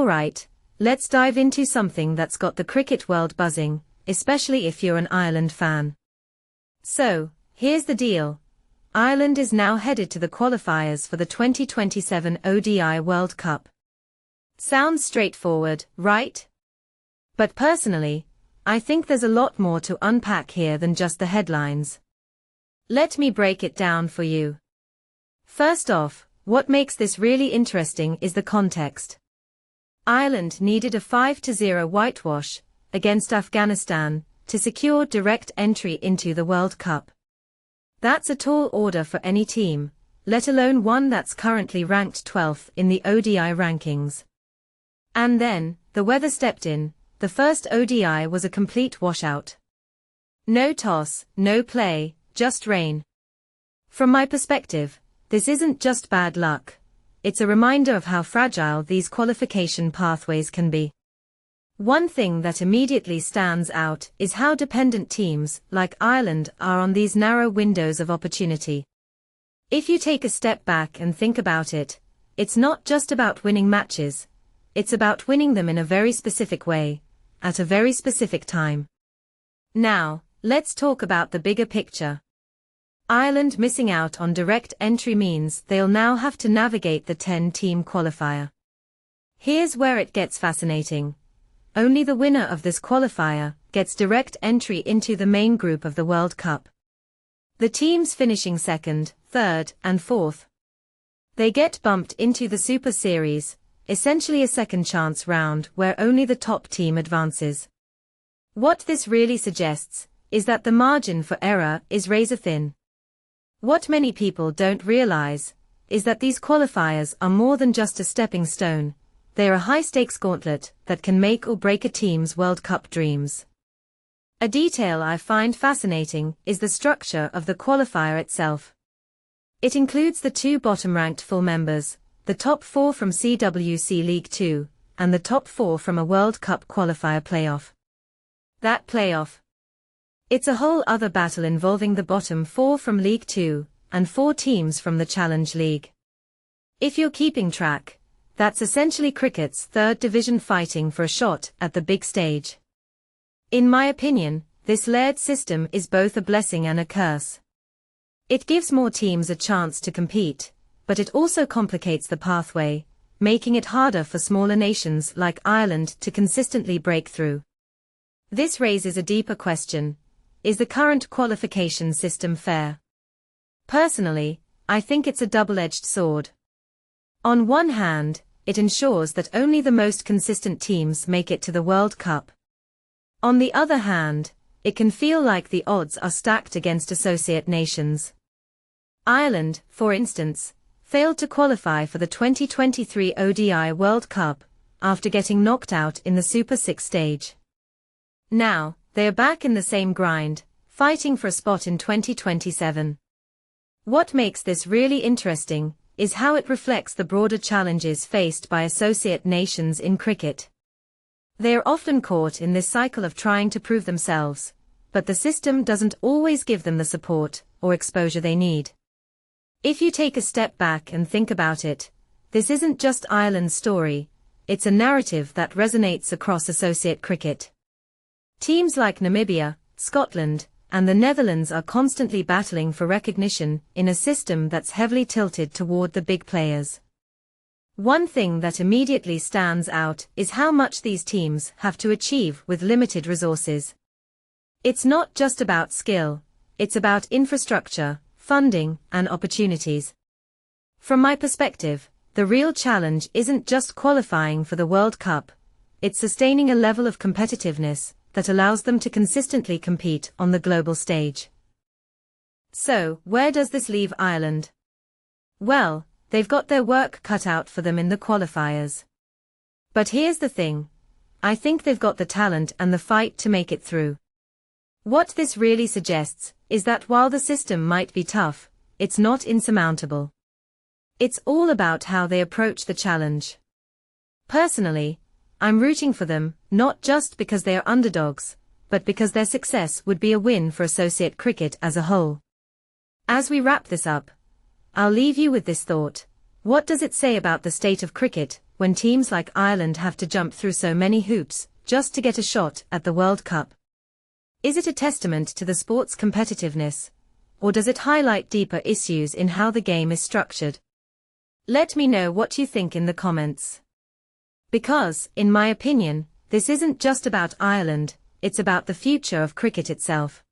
Alright, let's dive into something that's got the cricket world buzzing, especially if you're an Ireland fan. So, here's the deal. Ireland is now headed to the qualifiers for the 2027 ODI World Cup. Sounds straightforward, right? But personally, I think there's a lot more to unpack here than just the headlines. Let me break it down for you. First off, what makes this really interesting is the context. Ireland needed a 5-0 whitewash against Afghanistan to secure direct entry into the World Cup. That's a tall order for any team, let alone one that's currently ranked 12th in the ODI rankings. And then, the weather stepped in. The first ODI was a complete washout. No toss, no play, just rain. From my perspective, this isn't just bad luck. It's a reminder of how fragile these qualification pathways can be. One thing that immediately stands out is how dependent teams like Ireland are on these narrow windows of opportunity. If you take a step back and think about it, it's not just about winning matches, it's about winning them in a very specific way, at a very specific time. Now, let's talk about the bigger picture. Ireland missing out on direct entry means they'll now have to navigate the 10-team qualifier. Here's where it gets fascinating. Only the winner of this qualifier gets direct entry into the main group of the World Cup. The teams finishing second, third, and fourth, they get bumped into the Super Series, essentially a second chance round where only the top team advances. What this really suggests is that the margin for error is razor thin. What many people don't realize is that these qualifiers are more than just a stepping stone. They're a high-stakes gauntlet that can make or break a team's World Cup dreams. A detail I find fascinating is the structure of the qualifier itself. It includes the two bottom-ranked full members, the top 4 from CWC League 2, and the top 4 from a World Cup qualifier playoff. That playoff. It's a whole other battle involving the bottom 4 from League 2, and 4 teams from the Challenge League. If you're keeping track, that's essentially cricket's third division fighting for a shot at the big stage. In my opinion, this layered system is both a blessing and a curse. It gives more teams a chance to compete, but it also complicates the pathway, making it harder for smaller nations like Ireland to consistently break through. This raises a deeper question. Is the current qualification system fair? Personally, I think it's a double-edged sword. On one hand, it ensures that only the most consistent teams make it to the World Cup. On the other hand, it can feel like the odds are stacked against associate nations. Ireland, for instance, failed to qualify for the 2023 ODI World Cup after getting knocked out in the Super 6 stage. Now, they are back in the same grind, fighting for a spot in 2027. What makes this really interesting is how it reflects the broader challenges faced by associate nations in cricket. They are often caught in this cycle of trying to prove themselves, but the system doesn't always give them the support or exposure they need. If you take a step back and think about it, this isn't just Ireland's story, it's a narrative that resonates across associate cricket. Teams like Namibia, Scotland, and the Netherlands are constantly battling for recognition in a system that's heavily tilted toward the big players. One thing that immediately stands out is how much these teams have to achieve with limited resources. It's not just about skill, it's about infrastructure, funding, and opportunities. From my perspective, the real challenge isn't just qualifying for the World Cup, it's sustaining a level of competitiveness that allows them to consistently compete on the global stage. So, where does this leave Ireland? Well, they've got their work cut out for them in the qualifiers. But here's the thing. I think they've got the talent and the fight to make it through. What this really suggests is that while the system might be tough, it's not insurmountable. It's all about how they approach the challenge. Personally, I'm rooting for them, not just because they are underdogs, but because their success would be a win for associate cricket as a whole. As we wrap this up, I'll leave you with this thought. What does it say about the state of cricket when teams like Ireland have to jump through so many hoops just to get a shot at the World Cup? Is it a testament to the sport's competitiveness, or does it highlight deeper issues in how the game is structured? Let me know what you think in the comments. Because, in my opinion, this isn't just about Ireland, it's about the future of cricket itself.